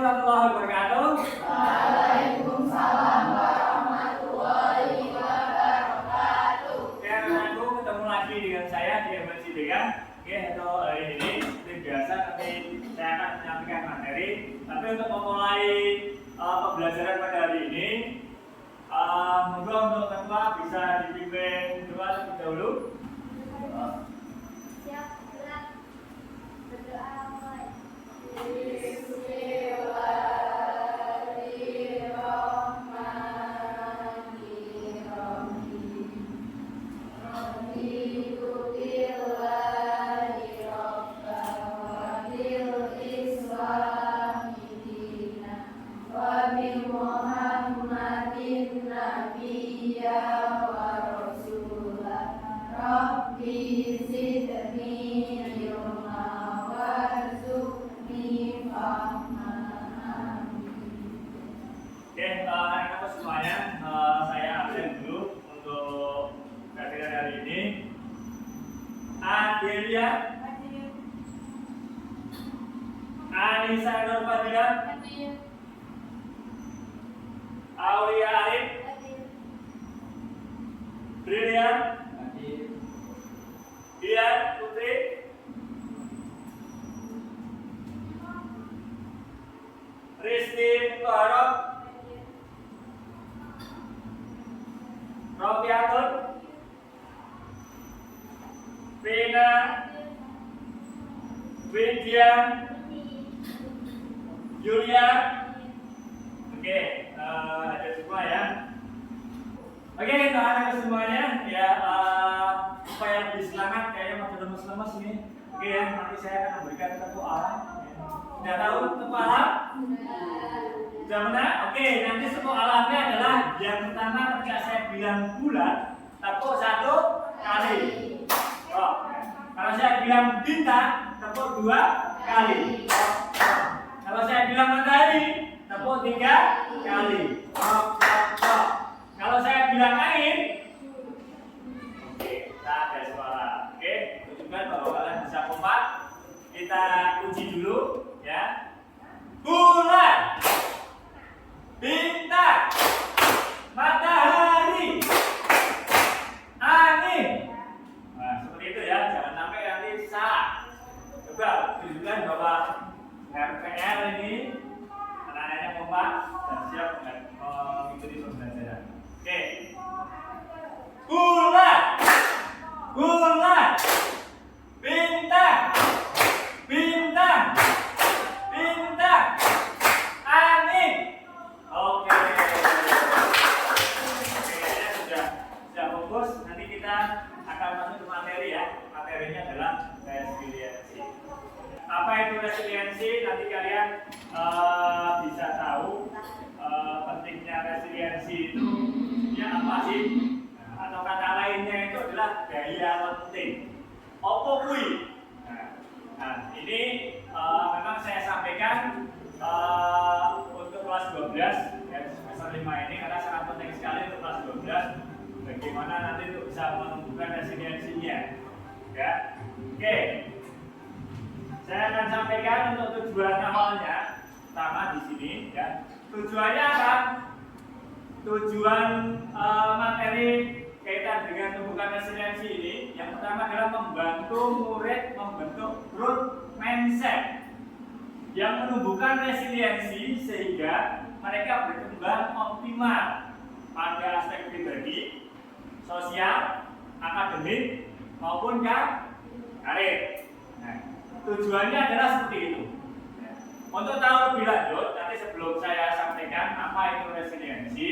warahmatullahi wabarakatuh. Waalaikumsalam warahmatullahi wabarakatuh. Oke, anak-anakku, ketemu lagi dengan saya di MNC Degan. Oke, untuk hari ini seperti biasa tapi saya akan menyampaikan materi. Tapi untuk memulai pembelajaran pada hari ini, monggo untuk ketua bisa dipimpin doa terlebih dahulu. Siap, gerak. Berdoa mulai. Anak-anakku semuanya, saya absen dulu untuk kajian hari ini. Adelia, Anissa Nurfadila, Aulia Arif, Brilian, Dian Putri, Risti Muharram, Rofiatun, Vina, Widya, Julia. Oke, ada semua ya. Oke, untuk anak semuanya ya, supaya lebih semangat kayaknya masih lemes-lemes ini. Oke ya, nanti saya akan memberikan tepuk alam. Sudah tahu tepuk alam? Sudah benar? Oke, nanti tepuk alamnya adalah yang pertama ketika saya bilang bulan, tepuk 1 kali. Oh, kalau saya bilang bintang, tepuk 2 kali. Kalau saya bilang matahari, tepuk 3 kali. Kalau saya bilang angin, oke, kita ada suara. Oke, tunjukkan bahwa kalian bisa kompak. Kita uji dulu, ya. Bulan, bintang, matahari, angin. Nah, seperti itu ya. Jangan sampai nanti salah. Coba tunjukkan bahwa RPL ini anak-anaknya kompak dan siap mengikuti pembelajaran. Oke. Bulan, bulan, bintang, bintang, bintang, angin. Oke. Oke, sudah fokus. Nanti kita akan masuk ke materi ya. Materinya adalah resiliensi. Apa itu resiliensi? Nanti kalian bisa tahu pentingnya resiliensi itu ya apa sih? Atau kata lainnya itu adalah daya lenting. Opo kui? Nah, ini memang saya sampaikan untuk kelas 12 ya, semester 5 ini karena sangat penting sekali untuk kelas 12 bagaimana nanti untuk bisa menumbuhkan resiliensinya. Ya. Oke. Saya akan sampaikan untuk tujuan awalnya pertama di sini ya. Tujuannya apa? Tujuan materi kaitan dengan tumbukan resiliensi ini yang pertama adalah membantu murid membentuk growth mindset yang menumbuhkan resiliensi sehingga mereka berkembang optimal pada aspek pribadi, sosial, akademik maupun karir. Nah, tujuannya adalah seperti itu. Untuk tahu lebih lanjut, nanti sebelum saya sampaikan apa itu resiliensi,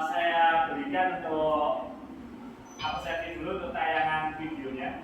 saya berikan untuk absensi dulu untuk tayangan videonya.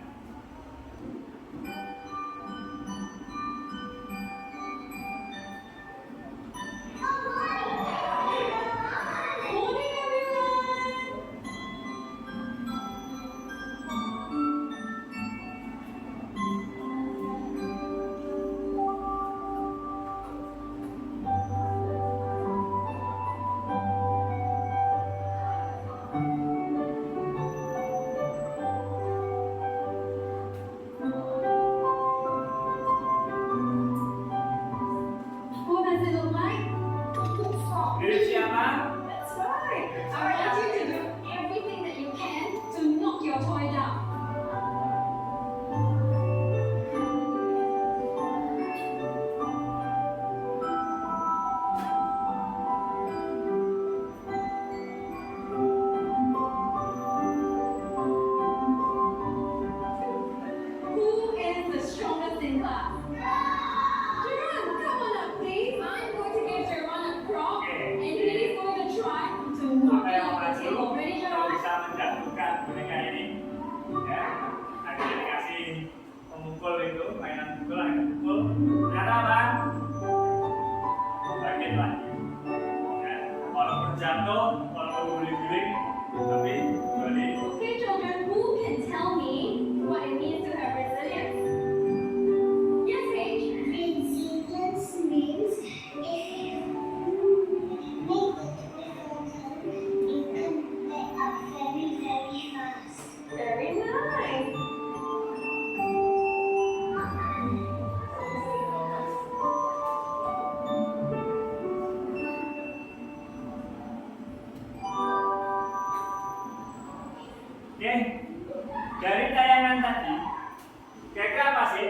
memukul itu, mainan pukul, ternyata apa? Bangkit lagi. Ya. Walaupun jatuh, walaupun guling-guling, tapi kembali. Okay, children, who can tell me what it means to have resilience? Yes, H. Resilience means if you make it difficult, you can get up very, very fast. Very nice. Oke, dari tayangan tadi, kira-kira apa sih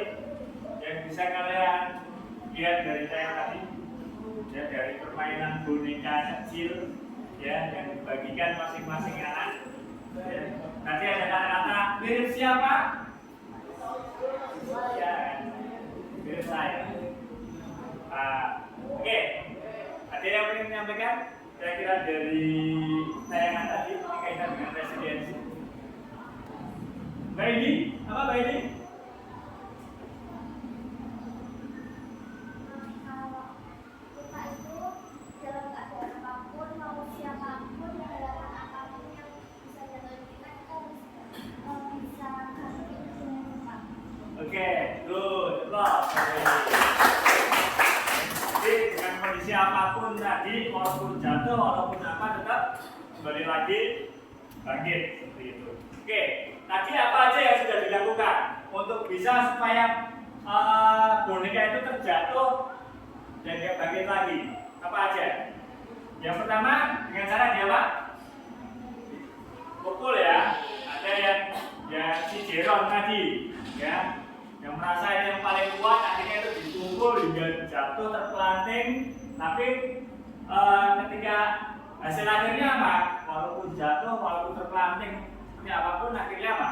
yang bisa kalian lihat dari tayangan tadi? Ya, dari permainan boneka kecil, ya, yang dibagikan masing-masing anak. Ya. Nanti ada kata-kata mirip siapa? Ya, mirip saya. Oke, ada yang ingin menyampaikan? Kira-kira dari tayangan tadi kaitan dengan resiliensi. Mbak Ini, apa Mbak Ini? Kalau kita itu dalam keadaan apapun, mau siapapun, dalam apapun yang bisa jatuhin kita bisa bangkit dengan cepat. Oke, good, applause. Jadi dengan kondisi apapun tadi, walaupun jatuh, walaupun apa, tetap kembali lagi bangkit seperti itu. Oke, tadi apa aja yang sudah dilakukan untuk bisa supaya boneka itu terjatuh dan dia bangkit lagi? Apa aja? Yang pertama dengan cara dia apa? Pukul ya. Ada yang si Jeron tadi, ya, yang merasa ini yang paling kuat, akhirnya itu dipukul hingga jatuh terpelanting. Tapi ketika hasil akhirnya apa? Walaupun jatuh, walaupun terpelanting, seperti apapun akhirnya apa?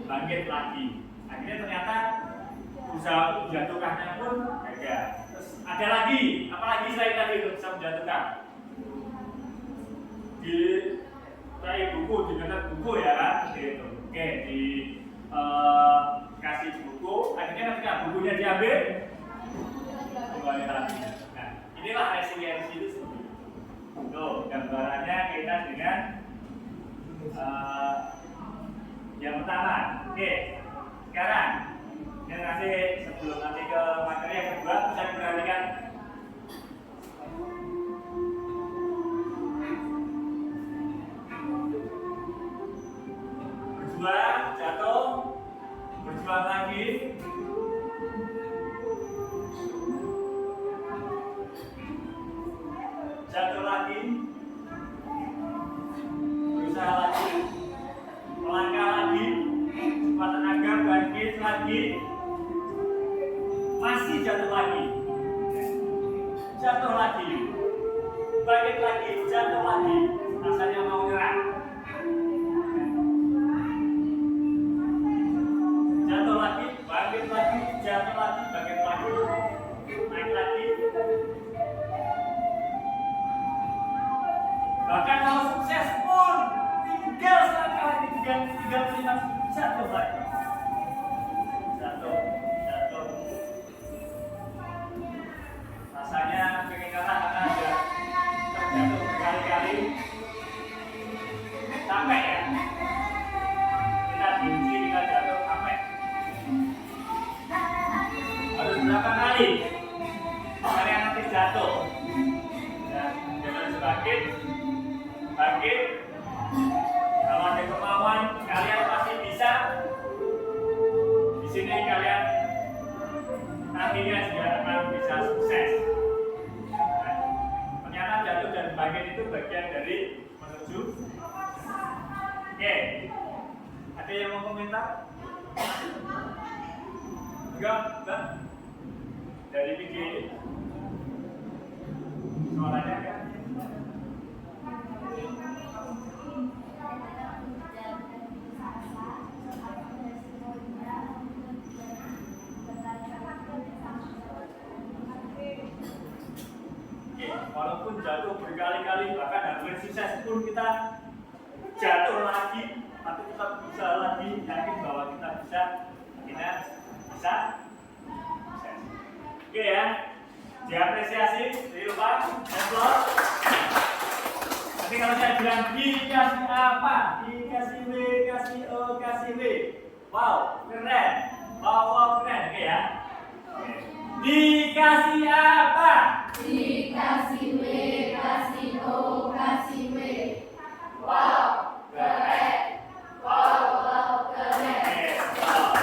Bangkit lagi. Akhirnya ternyata usaha untuk menjatuhkannya pun gagal. Terus ada lagi, apalagi selain tadi untuk bisa menjatuhkan? Di kayak buku, diminta buku ya kan? Gitu. Oke, di kasih buku, akhirnya ketika bukunya diambil, kembali lagi. Nah, inilah resiliensi itu seperti itu. Tuh, gambarannya kaitan dengan yang pertama. Oke, sekarang yang nanti sebelum nanti ke materi yang kedua bisa diperhatikan. Berjuang, jatuh, berjuang lagi. Jatuh lagi, berusaha lagi, melangkah lagi, sekuat tenaga, bangkit lagi, masih jatuh lagi, bangkit lagi, jatuh lagi, rasanya mau nyerah. Jatuh lagi, bangkit lagi, jatuh lagi, bangkit lagi, naik lagi. Bahkan mau sukses pun tinggal selangkah lagi, tinggal terima jatuh lagi. Jatuh. Rasanya pengen kalah karena ada terjatuh berkali-kali. Capek ya? Kita diuji, kita jatuh, capek. Harus berapa kali? Kalian nanti jatuh. Dan harus bangkit. Kalau ada kemauan, kalian pasti bisa. Di sini kalian nantinya juga akan bisa sukses. Nah, ternyata jatuh dan bangkit itu bagian dari menuju. Oke, ada yang mau komentar? Enggak, enggak. Dari video ini, suaranya kan? Walaupun jatuh berkali-kali, bahkan hampir sukses pun kita jatuh lagi, tapi tetap berusaha lagi, yakin bahwa kita bisa bisa, kita bisa. Oke ya, diapresiasi, jangan lupa, applause. Nanti kalau saya bilang dikasih apa, dikasih W, kasih O, kasih W. Wow, keren. Wow, keren. Oke ya. Oke. Dikasih apa? Dikasih W, kasih O, kasih W. Wow, keren. Wow, keren. Oke, wow.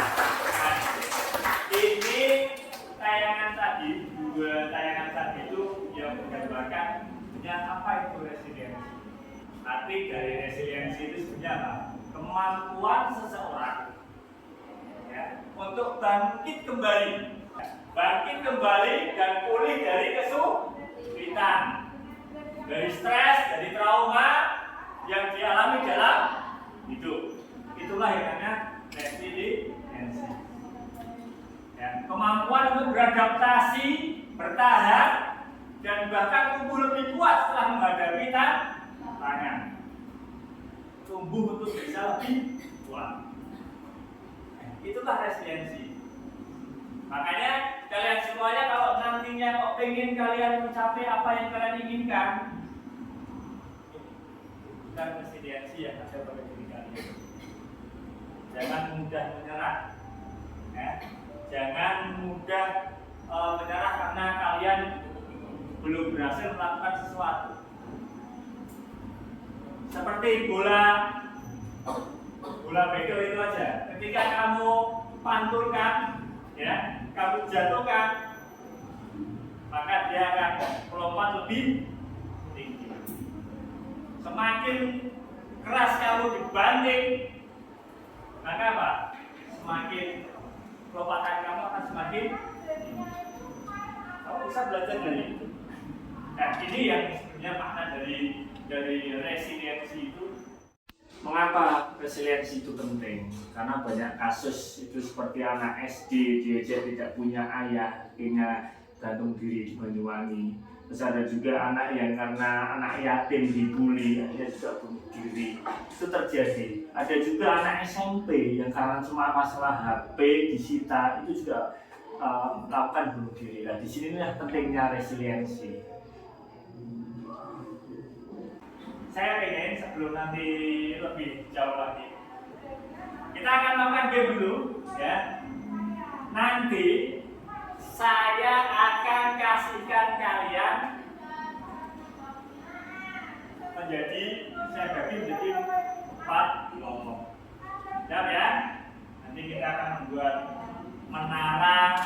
Nah, ini tayangan tadi, dua tayangan tadi itu yang menggambarkan apa itu resiliensi. Arti dari resiliensi itu sebenarnya apa? Kemampuan seseorang ya, untuk bangkit kembali dan pulih dari kesulitan, dari stres, dari trauma yang dialami dalam hidup. Itulah yang namanya resiliensi. Ya, kemampuan untuk beradaptasi, bertahan, dan bahkan tumbuh lebih kuat setelah menghadapi tantangan. Tumbuh untuk bisa lebih kuat. Itulah resiliensi. Makanya kalian semuanya kalau nantinya kok pengen kalian mencapai apa yang kalian inginkan, bukan resiliensi yang ada pada diri kalian. Jangan mudah menyerah. Ya. Jangan mudah menyerah karena kalian belum berhasil melakukan sesuatu. Seperti bola bekel itu aja. Ketika kamu pantulkan, ya, kamu jatuhkan, maka dia akan melompat lebih tinggi. Semakin keras kamu dibanting, maka apa? Semakin lompatan kamu akan semakin tinggi. Kamu bisa belajar dari itu. Nah, ini yang sebenarnya makna dari resiliensi itu. Mengapa resiliensi itu penting? Karena banyak kasus itu seperti anak SD, dia tidak punya ayah, akhirnya gantung diri di Banyuwangi. Terus ada juga anak yang karena anak yatim dibully, akhirnya juga bunuh diri. Itu terjadi. Ada juga anak SMP yang karena cuma masalah HP disita, itu juga melakukan bunuh diri. Nah, di sinilah pentingnya resiliensi. Saya pengen sebelum nanti lebih jauh lagi, kita akan melakukan game dulu, ya. Nanti saya akan kasihkan kalian saya bagi menjadi 4 kelompok. Siap ya? Nanti kita akan membuat menara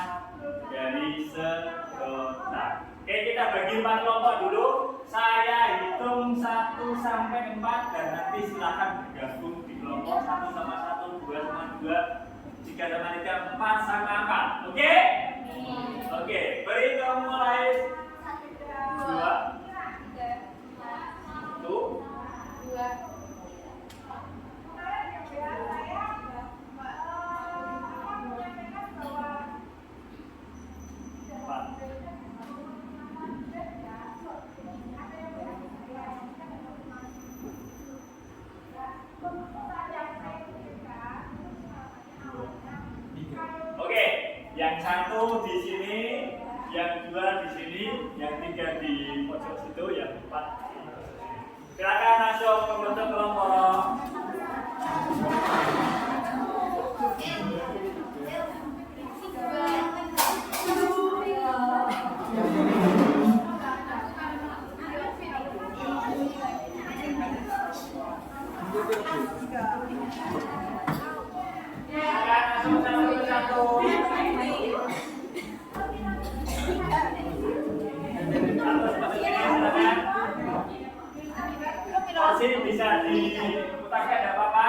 dari sedotan. Oke, kita bagi 4 kelompok dulu. Saya hitung 1 sampai 4 dan nanti silakan bergabung di kelompok 1 sama 1, 2 sama 2, 3 sama 3, 4 sama 4. Oke? Oke, berhitung mulai 2, 1, 2. Oke, yang 1 di sini, yang 2 di sini, yang 3 di pojok situ, yang 4 di pojok sini. Silakan langsung membentuk kelompok. Masih bisa diputarkan, tidak apa-apa.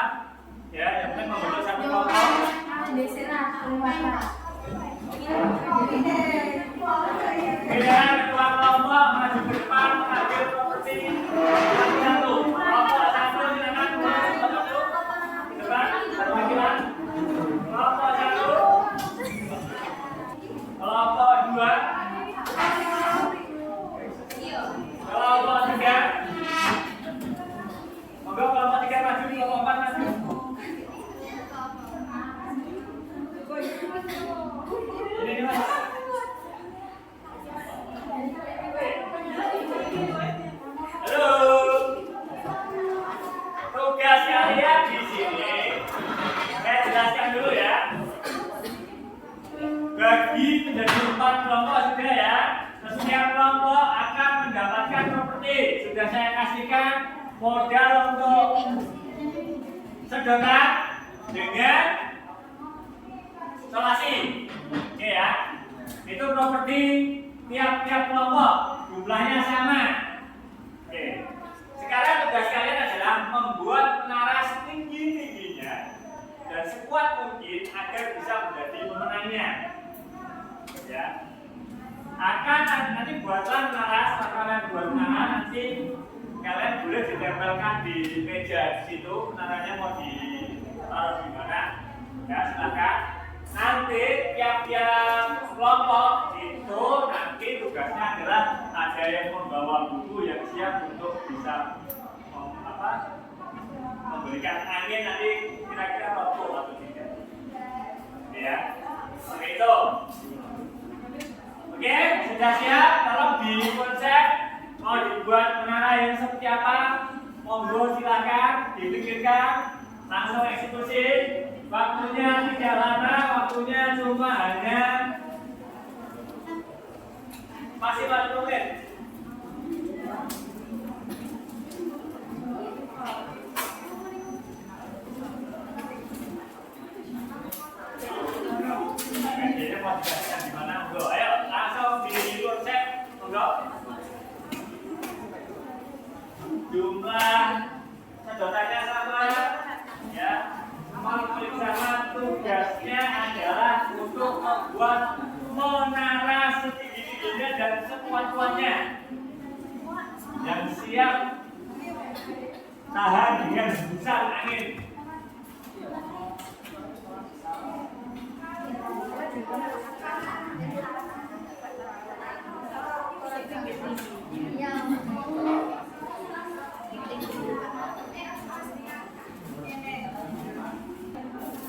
Ya, yang penting membentuk satu kelompok. Pilihan ketua kelompok maju ke depan mengambil properti satu. Kelompok 1 silakan masuk ke depan. Perwakilan kelompok 1. menjadi 4 kelompok sudah ya. Setiap kelompok akan mendapatkan properti. Sudah saya kasihkan modal untuk sedotan dengan solasi. Oke ya. Itu properti tiap-tiap kelompok. Jumlahnya sama. Oke. Sekarang tugas kalian adalah membuat menara setinggi-tingginya dan sekuat mungkin agar bisa menjadi pemenangnya. Ya. Akan nanti buatlah menara, setelah kalian buat menara nanti kalian boleh ditempelkan di meja di situ. Menaranya mau ditaruh di mana? Ya, silakan. Nanti tiap-tiap kelompok itu nanti tugasnya adalah ada yang membawa buku yang siap untuk bisa memberikan angin nanti kira-kira waktu atau tidak. Ya, seperti itu. Oke, sudah siap? Kalau di konsep mau dibuat menara yang seperti apa? Monggo silakan dipikirkan, langsung eksekusi. Waktunya tidak lama, waktunya cuma hanya masih 40 menit. Jadi mau dijelaskan di mana? Monggo, ayo langsung di konsep, monggo. Jumlah sedotannya sama, ya. Konflik sama tugasnya adalah untuk membuat menara setinggi-tingginya dan sekuat-kuatnya yang siap tahan dengan hembusan angin.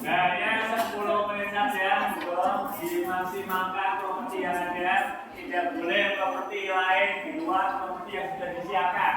Hanya 10 menit saja untuk dimaksimalkan properti yang ada. Tidak boleh properti lain di luar properti yang sudah disiapkan.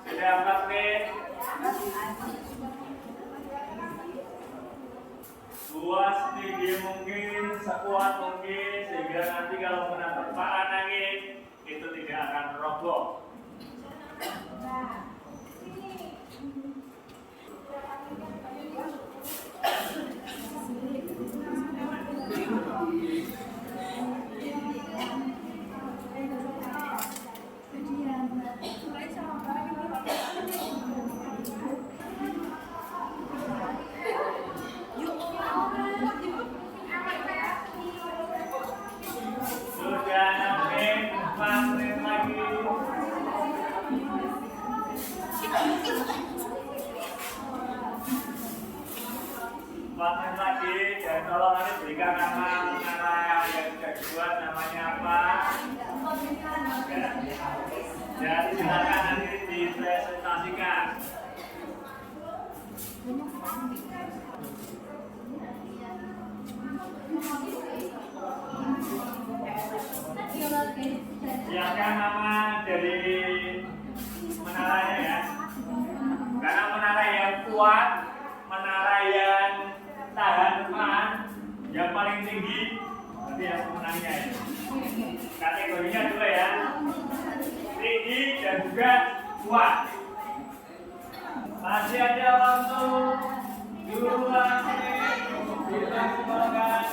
Sudah 4 menit. Buat setinggi mungkin, sekuat mungkin, sehingga nanti kalau kena terpaan angin itu tidak akan roboh. Sudah 6 menit, 4 menit lagi. Lagi dan tolong nanti berikan nama menara yang sudah dibuat, namanya apa dan silakan nanti dipresentasikan. mendapatkan nama dari menaranya ya. Karena menara yang kuat, menara yang tahan teman, yang paling tinggi, berarti yang pemenangnya ya. Kategorinya dua ya, tinggi dan juga kuat. Masih ada waktu 2 menit, kita simbolkan.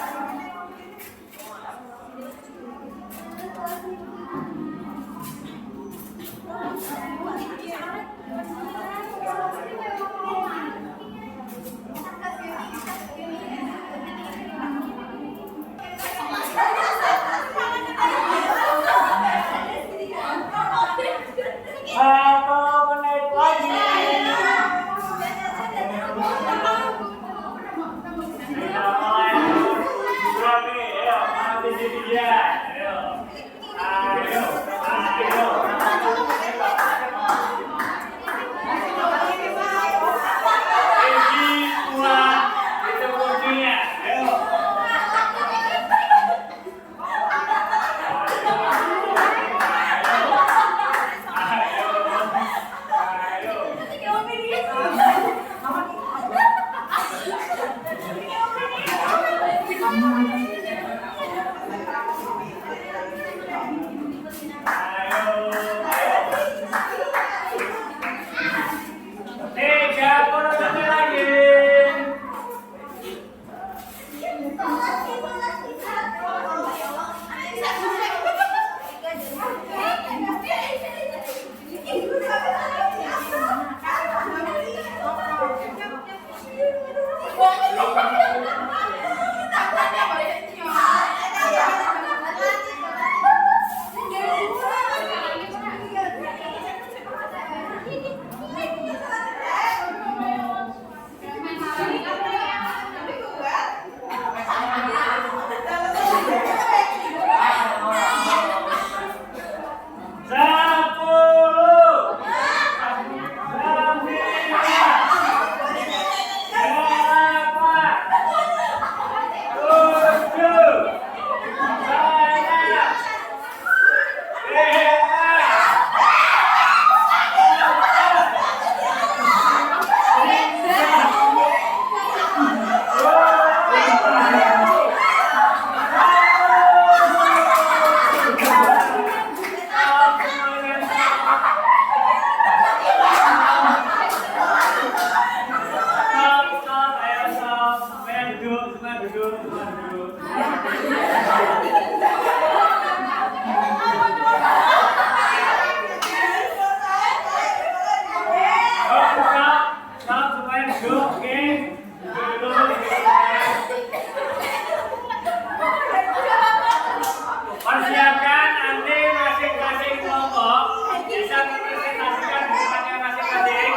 Persiapkan nanti masing-masing kelompok bisa mempresentasikan depannya masing-masing.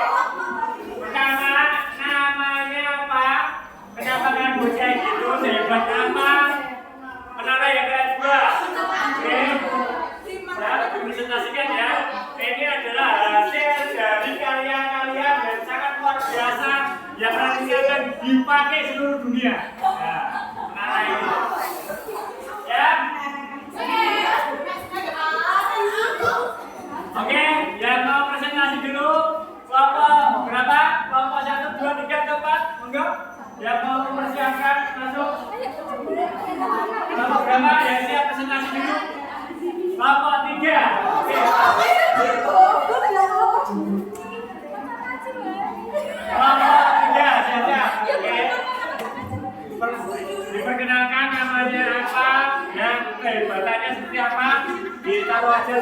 Pertama, namanya apa? Kenapa kalian bocah gitu? Sehebat apa? Menara yang kalian buat? Oke. Nah, dipresentasikan ya. Ini adalah hasil dari karya-kalian dan sangat luar biasa yang nanti akan dipakai seluruh dunia. Nah, menara ini. Ya. Oke, yang mau presentasi dulu kelompok berapa? Kelompok 1, 2, 3, 4, monggo. Yang mau mempersiapkan masuk. Kelompok berapa? Yang siap presentasi dulu. Kelompok 3. Oke. Kelompok 3, siap-siap. Oke. Diperkenalkan namanya apa, dan kehebatannya seperti apa. Ditaruh aja.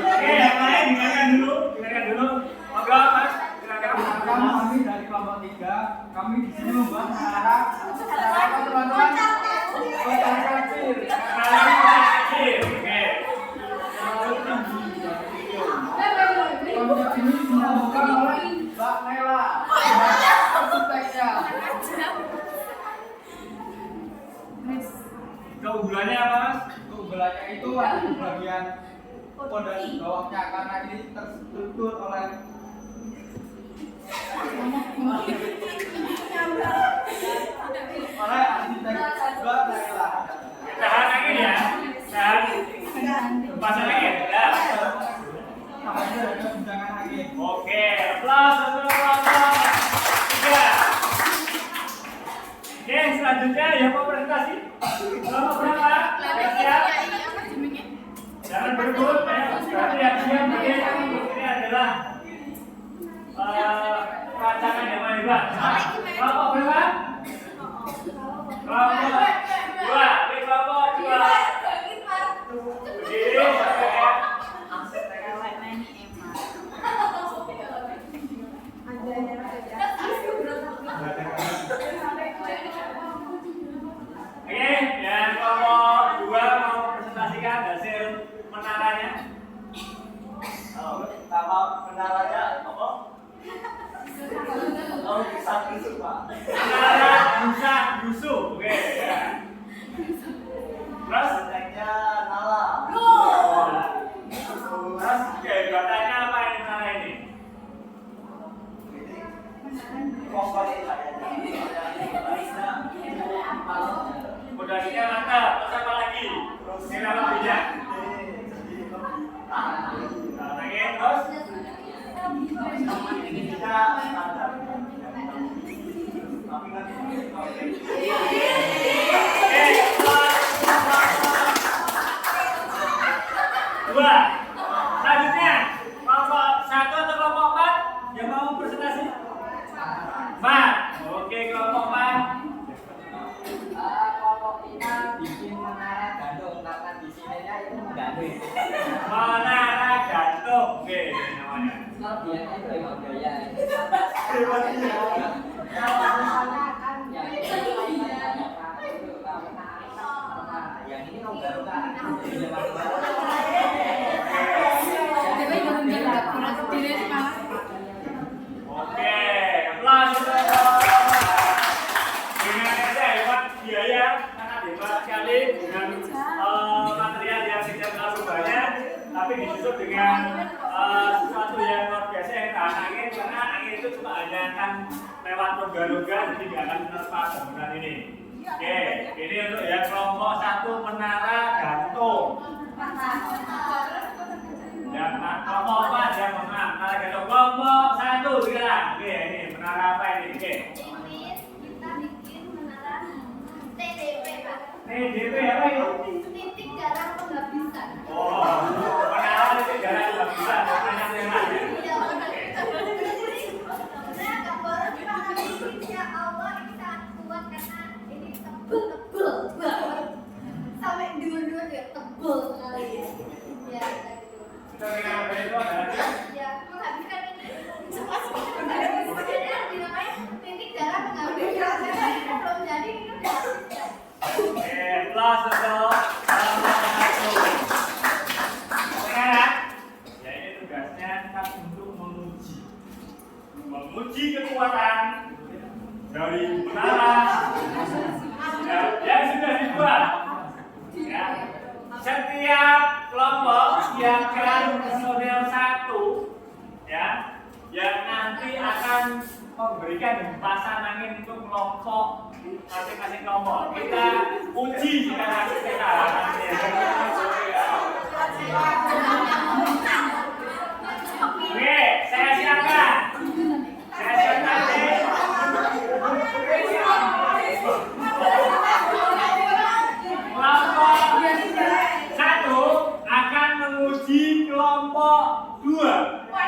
Oke, yang lain dengarkan dulu. Monggo, Mas. Silakan. Kami dari kelompok 3, kami di sini membuat menara apa teman-teman? Kocar kacir. Oke. Konsep ini ditemukan oleh Mbak Nela, arsiteknya. Keunggulannya apa, Mas? Keunggulannya itu ada di bagian pondasi bawahnya karena ini terstruktur oleh arsitek Mbak Nela. Tahan lagi ya. selanjutnya yang mau presentasi. Kelompok berapa? Siap? Jangan berebut. Berarti yang siap ini adalah rancangan yang hebat. Kelompok berapa? Kelompok 2. Ini kelompok 2. Berdiri sampai ya. Oke, yang kelompok 2 mau presentasikan hasil menaranya. Nama menaranya apa? Oh, bisa busuk, Pak. Menara Musa Yusu. Oke, ya. Terus Bentengnya Nala. Terus kehebatannya apa ini menara ini? Ini komponen kayaknya. Fondasinya mantap. Terus apa lagi? Ini apa lebihnya? Nah, lagi terus. Dua. Selanjutnya kelompok 1 atau kelompok 4 yang mau presentasi? 4. Oke, kelompok 4. Kelompok kita bikin menara gantung karena di sininya itu menggantung. Menara gantung. Oke, ini namanya. Biasanya itu emang gaya. Yang ini kamu baru kan? Oke, aplaus untuk dengan saya hebat biaya sangat hebat sekali dengan material yang tidak terlalu banyak, tapi disusun dengan sesuatu yang luar biasa yang tahan angin karena angin itu cuma hanya akan lewat rongga-rongga jadi nggak akan menerpa bangunan ini. Oke, ini untuk yang kelompok 1 menara gantung. Yang kelompok 4 yang menang menara gantung. Kelompok 1 sekarang. Oke, ini menara apa ini? Oke. Ini kita bikin menara TDP, Pak. TDP apa itu? Titik darah penghabisan. Oh, menara titik darah penghabisan. Banyak yang lain. Iya, benar. Saya gambaran para insya Allah ini sangat kuat karena ini tebel banget. Sampai dua-dua dia tebel sekali. Ya, gitu. Kita dengan apa itu adalah Ya, menghabiskan ini. Sebenarnya dinamai titik darah penghabisan. Karena ini belum jadi ini udah habiskan. oke, plus untuk kelompok 1. Sekarang, ya ini tugasnya kita untuk menguji kekuatan dari menara yang sudah dibuat. Ya. Setiap kelompok siapkan personel 1 ya, yang nanti akan memberikan hempasan angin untuk kelompok masing-masing kelompok. Kita uji sekarang kita. Oke, saya siapkan. Saya siapkan nih. Kelompok 1 akan menguji kelompok 2.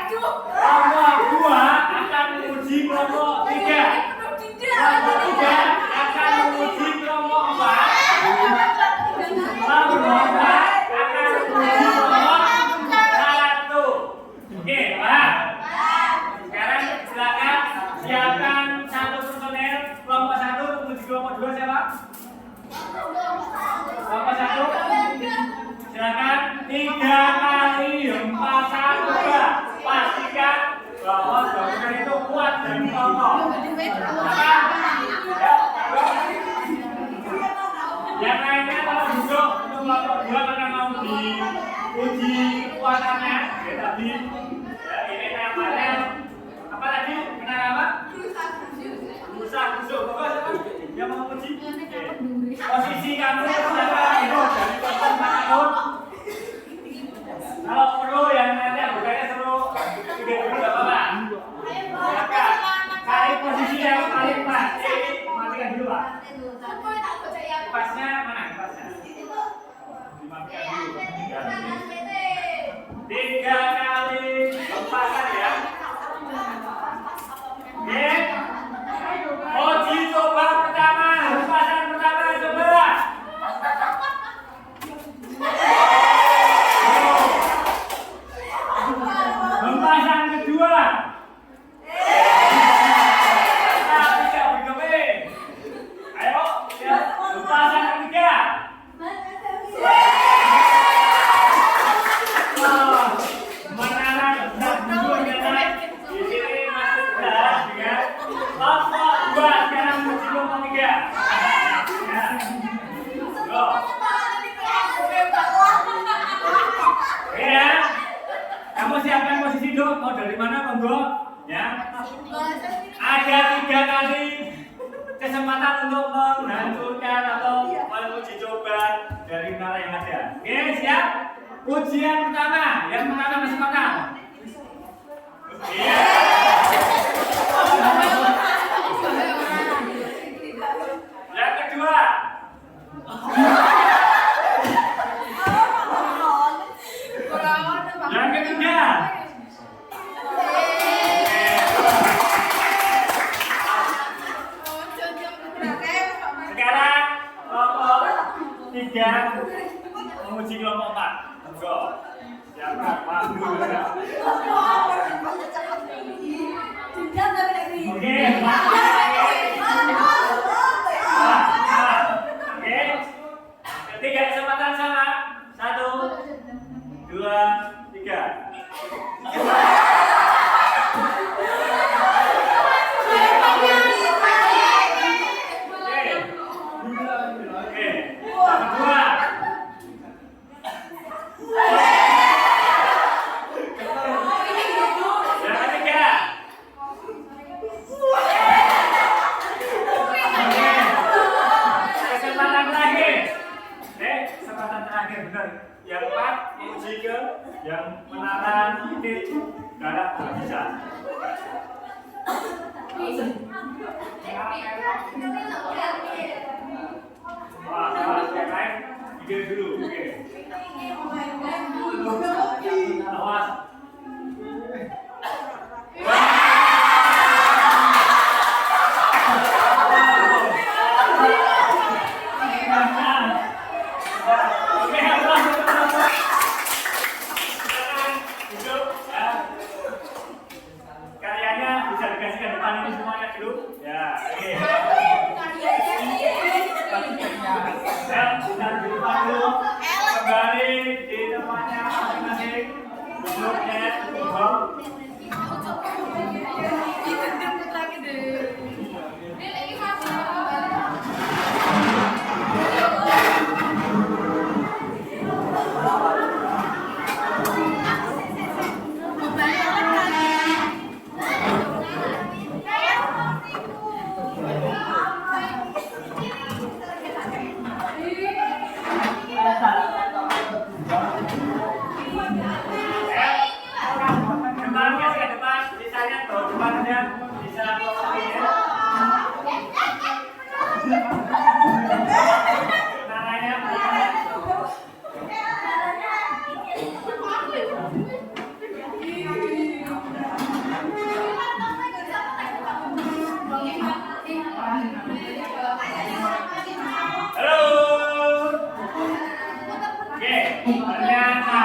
Kelompok 2 akan menguji kelompok 3. Kelompok 3 akan menguji kelompok 4. Kelompok 4 akan menguji kelompok 1. Oke, paham? Sekarang silakan siapkan 1 personel kelompok 1 menguji kelompok 2 siapa? Kelompok 1. Silakan 3 kali hempasan bola. Pastikan bahwa bangunan itu kuat dan kokoh. Yang lainnya kalau duduk untuk kelompok 2 karena mau diuji kekuatannya. Ya, tadi ya, ini namanya apa tadi? Benar apa? Rusak busuk. Bapak siapa? Yang mau uji? Posisi kamu siapa? Ibu dari kelompok manapun. Kalau perlu yang nanti bukannya suruh tiga dulu nggak apa-apa. Silakan cari posisi yang paling pas. Ini matikan dulu Pak. Ada 3 kali kesempatan untuk menghancurkan atau menguji coba dari menara yang ada. Oke, siap? Ujian pertama, yang pertama masih patah. Iya. Yang kedua. Yang ketiga. Sekarang kelompok 3 menguji kelompok 4. Go. Siapa? Maju ya. Oke. Oke. Ketiga kesempatan sama. 1, 2, 3. Yang 4 uji ke yang menara titik darah bisa. Wah, yang lain pikir dulu, oke. Awas. Karyanya bisa dikasihkan depan ini semuanya dulu. Ya, oke. Ya, kita di depan dulu. Kembali di tempatnya masing-masing. Duduknya, duduk. Depannya ke depan, sisanya ke depan aja. Bisa ya. Naranya halo. Oke, ternyata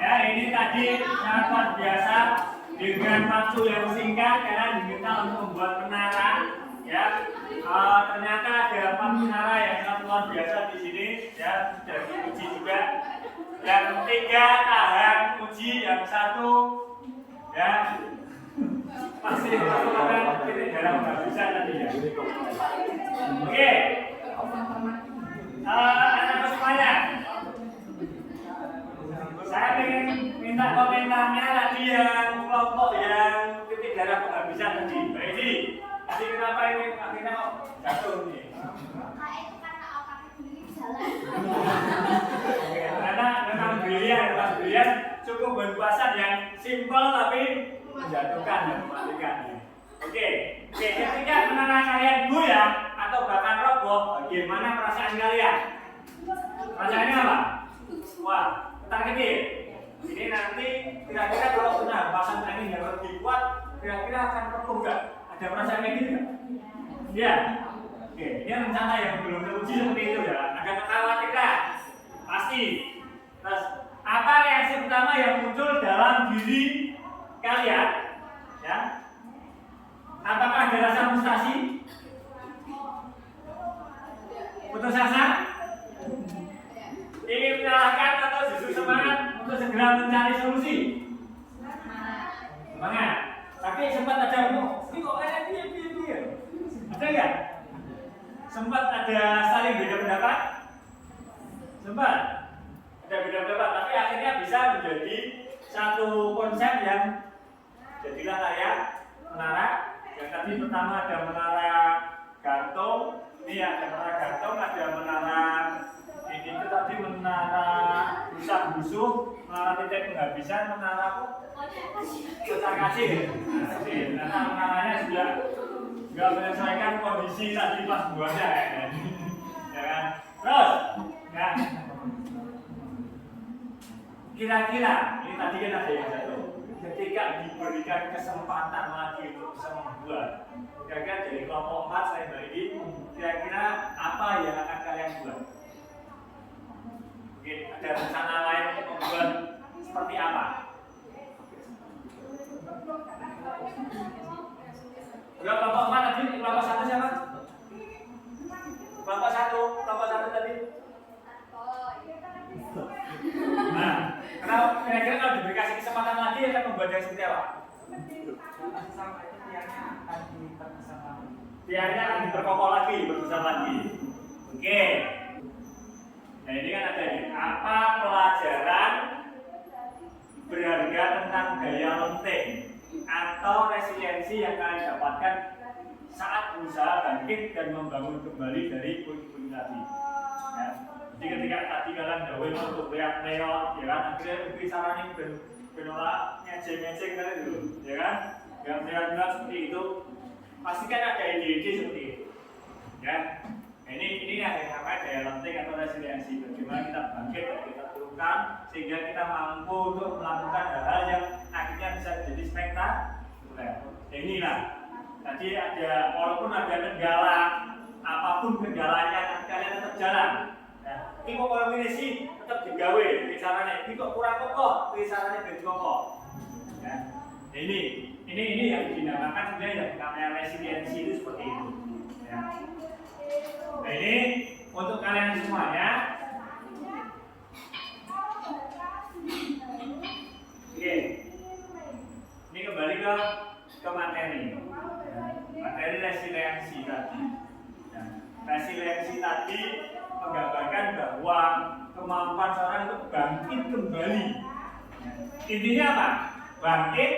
ya ini tadi sangat luar biasa dengan waktu yang singkat karena diminta untuk membuat menara ya. Ternyata ada 4 menara yang sangat luar biasa di sini ya, sudah diuji juga. Yang 3 tahan uji, yang 1 ya masih melakukan titik darah nggak bisa tadi ya. Oke, anak semuanya. Saya ingin minta komentarnya tadi yang kelompok yang titik darah penghabisan tadi. Baik, tadi kenapa ini akhirnya jatuh nih? Karena memang brilian cukup berpuasan yang simpel tapi menjatuhkan dan mematikan. Oke, ketika menara kalian goyah atau bahkan roboh, bagaimana perasaan kalian? Perasaannya apa? Wah, targetnya ini nanti kira-kira kalau kena pasang angin yang lebih kuat kira-kira akan roboh nggak? Ada perasaan kayak gitu nggak? Ya, oke, ini rencana yang belum teruji seperti itu ya, ada kekhawatiran pasti. Terus apa reaksi pertama yang muncul dalam diri kalian? Ya, apakah ada rasa frustasi? Putus asa? Ingin menyalahkan atau justru semangat untuk segera mencari solusi? Semangat. Tapi sempat ada ini kok kayak dia. Ada nggak? Sempat ada saling beda pendapat? Sempat ada beda pendapat, tapi akhirnya bisa menjadi satu konsep yang jadilah kayak menara tadi pertama ada menara gantung, ini ada menara gantung, ada menara ini itu tadi menara rusak busuk, menara titik penghabisan, menara kotak kasih. Karena menaranya juga menyelesaikan kondisi tadi pas buahnya ya kan. Terus, ya. Kira-kira ini tadi kan ada yang satu. Ketika diberikan kesempatan lagi untuk bisa membuat, kira-kira dari kelompok 4 saya bagi, kira-kira apa yang akan kalian buat? Mungkin ada rencana lain untuk membuat seperti apa? Kelompok 4 tadi, kelompok 1 siapa? Kelompok 1 tadi. Nah, kenapa kira-kira kalau diberi kesempatan lagi akan membuat yang seperti apa? Tiarnya akan diperkokoh lagi, berbesar lagi. Oke. Nah ini kan ada ini. Apa pelajaran berharga tentang daya lenting atau resiliensi yang kalian dapatkan saat berusaha bangkit dan membangun kembali dari puing-puing tadi? Ya. Jadi ketika tadi kalian jauhin untuk reak-reok, ya kan, akhirnya lebih caranya benolak ngeceng-ngeceng tadi dulu, ya kan, yang berat-berat seperti itu, pasti kan ada ide-ide seperti itu, ya. Nah, ini yang namanya daya lenting atau resiliensi. Bagaimana kita bangkit dan kita turunkan sehingga kita mampu untuk melakukan hal-hal yang akhirnya bisa jadi spektakuler. Inilah tadi ada, walaupun ada kendala, apapun kendalanya, kalian tetap jalan. Ini kok kalau ini sih tetap digawe caranya. Ini kok kurang kokoh, caranya ben kokoh. Ya. Ini yang dinamakan sebenarnya yang namanya resiliensi itu seperti itu. Ya. Nah ini untuk kalian semuanya. Oke. Ini kembali ke materi. Materi resiliensi tadi. Ya. Resiliensi tadi menggambarkan bahwa kemampuan seorang untuk bangkit kembali. Intinya apa? Bangkit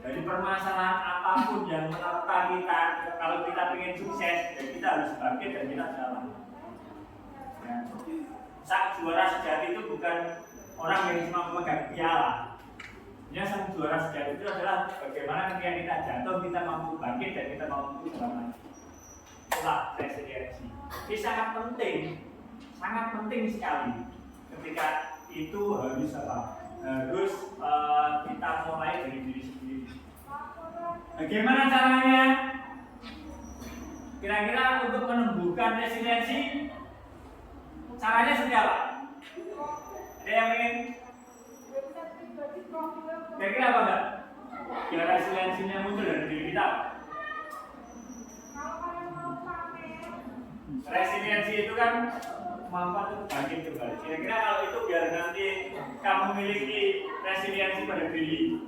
dari permasalahan apapun yang menerpa kita. Kalau kita ingin sukses, ya kita harus bangkit dan kita jalan. Ya. Sang juara sejati itu bukan orang yang cuma memegang piala. Ya, sang juara sejati itu adalah bagaimana ketika kita jatuh, kita mampu bangkit dan kita mampu jalan. Itulah resiliensi. Ini sangat penting sekali. Ketika itu harus apa? Harus kita mulai dari diri sendiri. Bagaimana caranya? Kira-kira untuk menumbuhkan resiliensi, caranya seperti apa? Ada yang ingin? Kira-kira apa enggak? Biar resiliensinya muncul dari diri kita. Resiliensi itu kan kemampuan untuk bangkit kembali. Kira-kira kalau itu biar nanti kamu memiliki resiliensi pada diri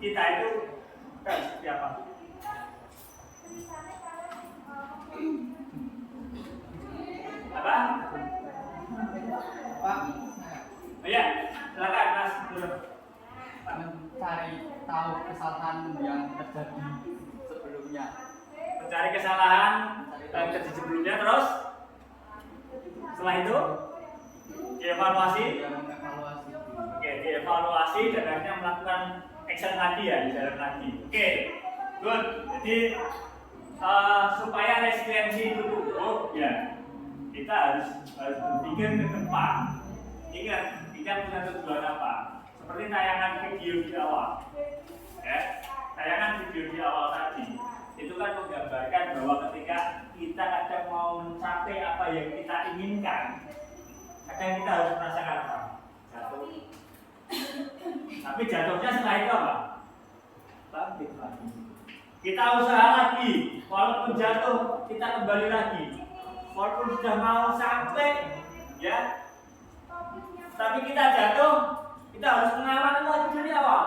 kita itu kan seperti apa? Apa? Pak, Oh ya, silakan Mas. mencari tahu kesalahan yang terjadi sebelumnya. Mencari kesalahan yang terjadi sebelumnya, terus setelah itu dievaluasi. Oke, dievaluasi dan akhirnya melakukan action lagi ya, jalan lagi. Oke, good. Jadi supaya resiliensi itu tumbuh, ya kita harus berpikir ke depan. Ingat, kita punya tujuan apa? Seperti tayangan video di awal, ya. Tayangan video di awal tadi itu kan menggambarkan bahwa ketika kita kadang mau mencapai apa yang kita inginkan, kadang kita harus merasakan apa? Jatuh. Tapi jatuhnya setelah itu apa? Bangkit lagi. Kita usaha lagi, walaupun jatuh kita kembali lagi. Walaupun sudah mau sampai, ya, tapi kita jatuh, kita harus mengalami lagi dari awal.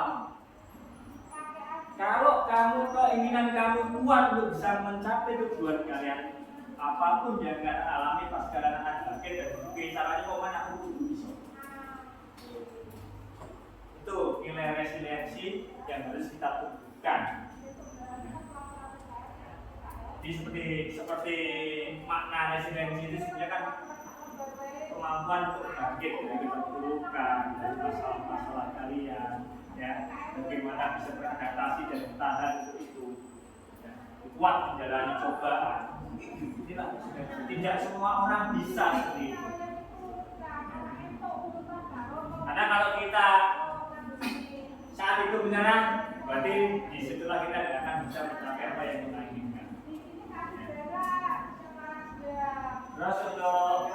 Kalau keinginan kamu kuat untuk bisa mencapai tujuan kalian, apapun yang kalian alami pas kalian akan bangkit dan mungkin caranya kok mana aku bisa. Itu nilai resiliensi yang harus kita tumbuhkan. seperti makna resiliensi itu sebenarnya kan kemampuan untuk bangkit dari keterpurukan, dari masalah-masalah kalian, ya, bagaimana bisa beradaptasi dan bertahan untuk itu, ya, kuat menjalani cobaan. Inilah tidak semua orang bisa seperti itu. Karena kalau kita saat itu menyerah, berarti disitulah kita tidak akan bisa mencapai apa yang kita inginkan. Terus untuk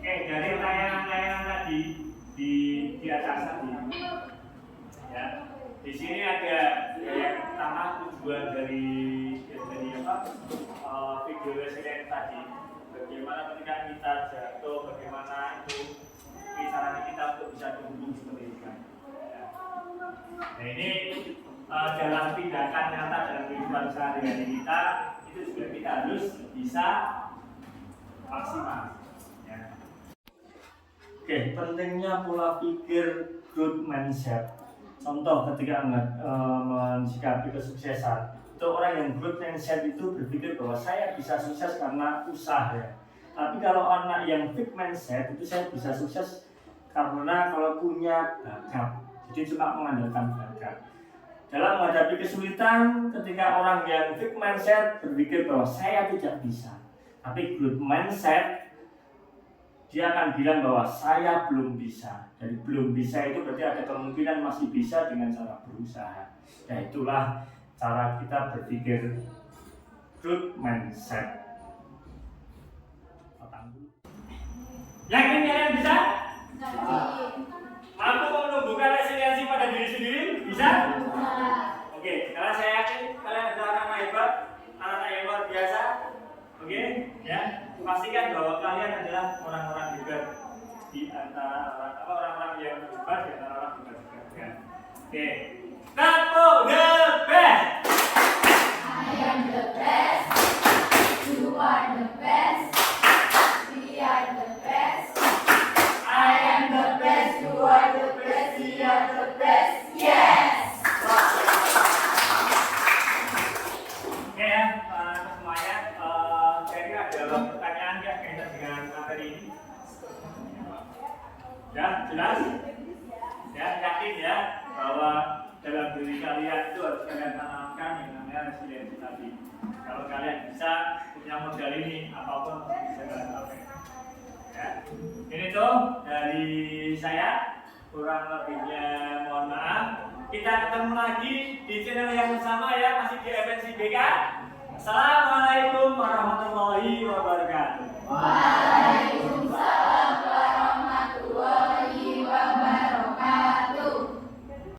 dari tayangan-tayangan tadi di atas tadi, ya, di sini ada yang pertama tujuan dari video resilient tadi. Bagaimana ketika kita jatuh, bagaimana itu caranya kita untuk bisa tumbuh seperti itu kan. Ya. Nah ini dalam tindakan nyata dalam kehidupan sehari-hari kita itu juga kita harus bisa maksimal. Ya. Oke, pentingnya pola pikir growth mindset. Contoh ketika mensikapi kesuksesan. Untuk orang yang growth mindset itu berpikir bahwa saya bisa sukses karena usaha ya. Tapi kalau anak yang fixed mindset itu saya bisa sukses karena kalau punya bakat. Jadi cuma mengandalkan bakat. Dalam menghadapi kesulitan, ketika orang yang fixed mindset berpikir bahwa saya tidak bisa. Tapi growth mindset dia akan bilang bahwa saya belum bisa. Jadi belum bisa itu berarti ada kemungkinan masih bisa dengan cara berusaha. Nah itulah cara kita berpikir growth mindset. Yakin kalian bisa? Mampu menumbuhkan resiliensi pada diri sendiri? Bisa? Oke, karena saya yakin kalian adalah anak hebat, anak yang luar biasa. Oke, ya, pastikan bahwa kalian adalah orang-orang hebat di antara orang-orang yang hebat di antara orang hebat juga. Ya. Oke, Napo the best. I am the best. You are the best. We are the best. I am the best. You are the best. We are the best. Yes. Oke ya, semuanya. Kira-kira ada pertanyaan nggak kaitan dengan materi ini? Ya, jelas? Ya, yakin ya bahwa dalam diri kalian itu harus kalian tanamkan yang namanya resiliensi tadi. Kalau kalian bisa punya modal ini, apapun bisa kalian capai. Ya. Ini tuh dari saya, kurang lebihnya mohon maaf. Kita ketemu lagi di channel yang sama ya, masih di FNC BK. Assalamualaikum warahmatullahi wabarakatuh.